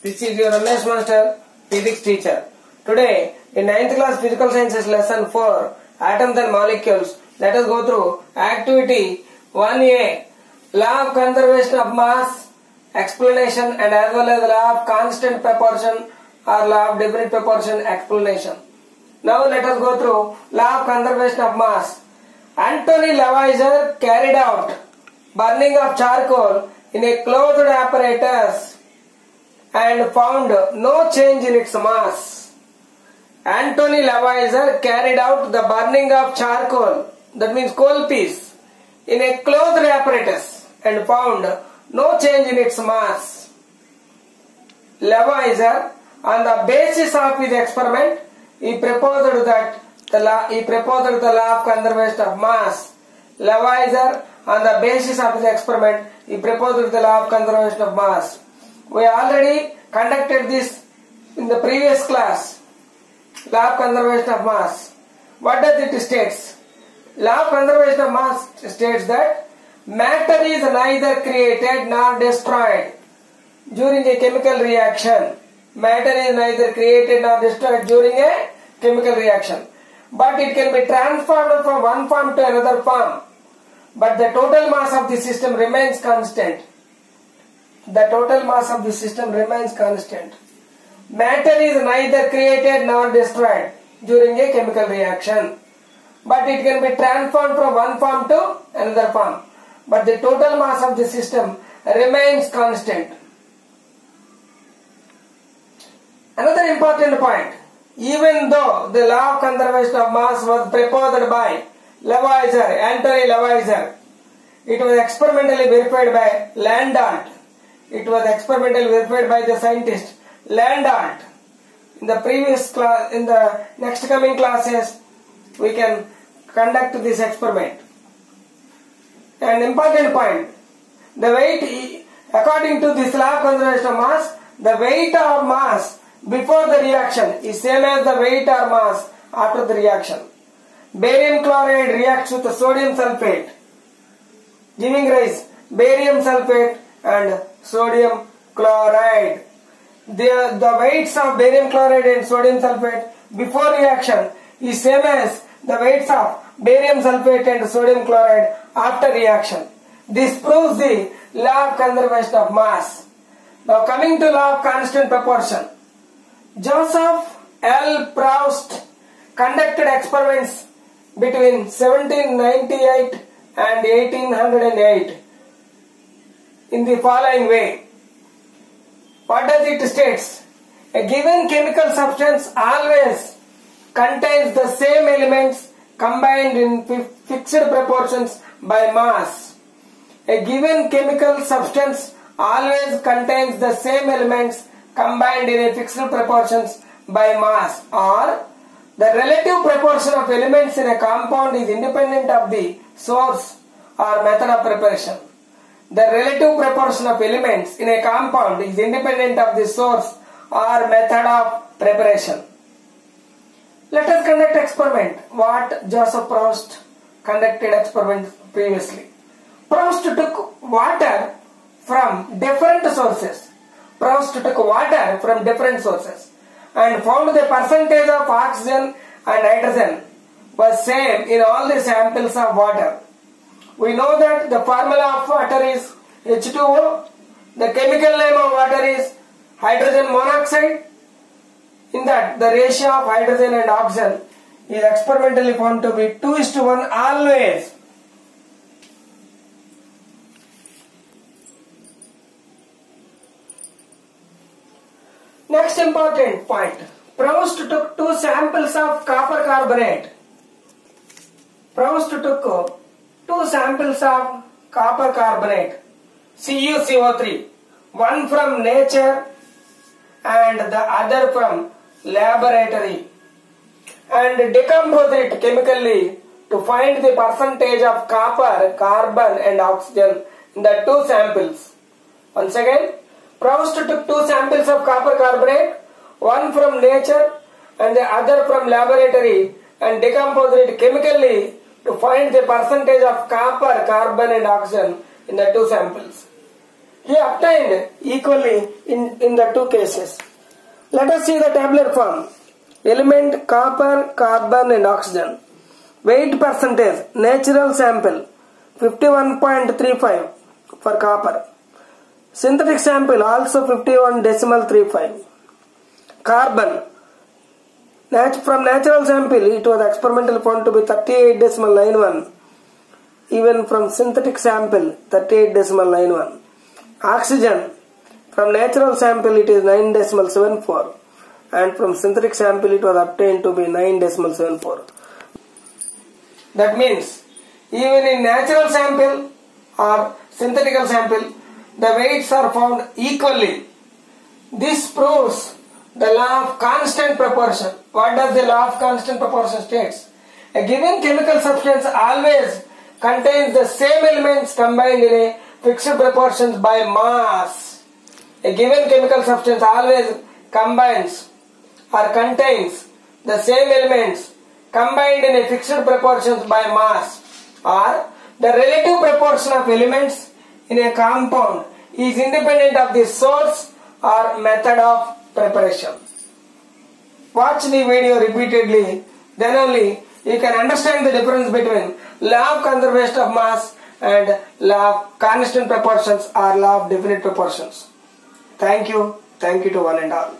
This is your Ramesh Master, Physics teacher. Today, in 9th class Physical Sciences lesson 4, Atoms and Molecules, let us go through activity 1A, Law of Conservation of Mass, explanation, and as well as Law of Constant Proportion or Law of Definite Proportion explanation. Now let us go through Law of Conservation of Mass. Anthony Lavoisier carried out burning of charcoal in a closed apparatus and found no change in its mass. Anthony Lavoisier carried out the burning of charcoal, that means coal piece, in a closed apparatus and found no change in its mass. Lavoisier, on the basis of his experiment, he proposed the law of conservation of mass. Lavoisier, on the basis of his experiment, he proposed the law of conservation of mass. We already conducted this in the previous class. Law of conservation of mass. What does it states? Law of conservation of mass states that matter is neither created nor destroyed during a chemical reaction. Matter is neither created nor destroyed during a chemical reaction, but it can be transformed from one form to another form, but the total mass of the system remains constant. The total mass of the system remains constant. Matter is neither created nor destroyed during a chemical reaction, but it can be transformed from one form to another form, but the total mass of the system remains constant. Another important point, even though the law of conservation of mass was proposed by Lavoisier, Anthony Lavoisier, it was experimentally verified by Landault. It was experimentally verified by the scientist Landault. In the previous class, in the next coming classes, we can conduct this experiment. An important point, the weight, according to this law of conservation of mass, the weight or mass before the reaction is same as the weight or mass after the reaction. Barium chloride reacts with sodium sulfate, giving rise barium sulfate and sodium chloride. The weights of barium chloride and sodium sulfate before reaction is same as the weights of barium sulfate and sodium chloride after reaction. This proves the law of conservation of mass. Now coming to law of constant proportion. Joseph L. Proust conducted experiments between 1798 and 1808 in the following way. What does it states? A given chemical substance always contains the same elements combined in fixed proportions by mass. A given chemical substance always contains the same elements combined in a fixed proportions by mass, or the relative proportion of elements in a compound is independent of the source or method of preparation. The relative proportion of elements in a compound is independent of the source or method of preparation. Let us conduct experiment. What Joseph Proust conducted experiment previously. Proust took water from different sources. Proust took water from different sources and found the percentage of oxygen and hydrogen was same in all the samples of water. We know that the formula of water is H2O. The chemical name of water is hydrogen monoxide. In that, the ratio of hydrogen and oxygen is experimentally found to be 2:1 always. Next important point. Proust took 2 samples of copper carbonate. Proust took 2 samples of copper carbonate, CuCO3, one from nature and the other from laboratory, and decomposed it chemically to find the percentage of copper, carbon and oxygen in the 2 samples. Once again, Proust took 2 samples of copper carbonate, one from nature and the other from laboratory, and decomposed it chemically to find the percentage of copper, carbon and oxygen in the 2 samples. he obtained equally in the two cases. Let us see the tabular form. Element copper, carbon and oxygen. Weight percentage, natural sample 51.35 for copper. Synthetic sample also 51.35. Carbon, from natural sample it was experimentally found to be 38.91. Even from synthetic sample 38.91. Oxygen, from natural sample it is 9.74 and from synthetic sample it was obtained to be 9.74. That means even in natural sample or synthetic sample the weights are found equally. This proves the law of constant proportion. What does the law of constant proportion states? A given chemical substance always contains the same elements combined in a fixed proportions by mass. A given chemical substance always combines or contains the same elements combined in a fixed proportions by mass, or the relative proportion of elements in a compound is independent of the source or method of preparation. Watch the video repeatedly, then only you can understand the difference between law of conservation of mass and law of constant proportions or law of definite proportions. Thank you to one and all.